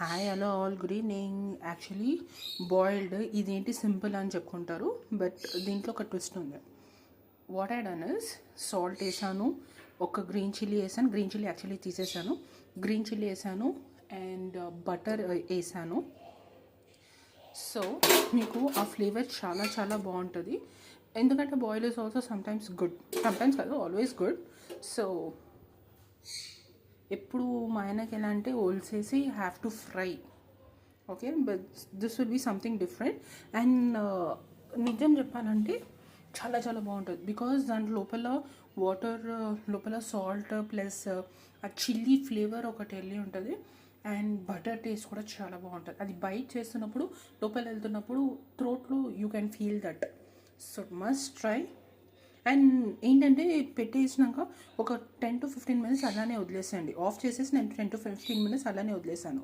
Hi hello all good evening. Actually boiled ఇదేంటి సింపుల్ అని చెప్పుకుంటారు, బట్ దీంట్లో ఒక ట్విస్ట్ ఉంది. What I done is salt వేసాను, ఒక గ్రీన్ చిల్లీ వేసాను. గ్రీన్ చిల్లీ యాక్చువల్లీ తీసేసాను. గ్రీన్ చిల్లీ వేసాను అండ్ బటర్ వేసాను. సో మీకు ఆ ఫ్లేవర్ చాలా చాలా బాగుంటుంది. ఎందుకంటే boil is also sometimes good, sometimes కాదు ఆల్వేస్ గుడ్. సో ఎప్పుడు మా ఆయనకి ఎలా అంటే ఓల్సేసి have to fry, okay, but this will be something different. And నిజం చెప్పాలంటే చాలా చాలా బాగుంటుంది. బికాజ్ దాని లోపల వాటర్, లోపల సాల్ట్ ప్లస్ ఆ చిల్లీ ఫ్లేవర్ ఒకటి వెళ్ళి ఉంటుంది. అండ్ బటర్ టేస్ట్ కూడా చాలా బాగుంటుంది. అది బైట్ చేస్తున్నప్పుడు, లోపల వెళ్తున్నప్పుడు థ్రోట్లో you can feel that. So must try. And ఏంటంటే పెట్టేసినాక ఒక 10 to 15 minutes అలానే వదిలేసేయండి. ఆఫ్ చేసేసి నేను 10 to 15 minutes అలానే వదిలేసాను.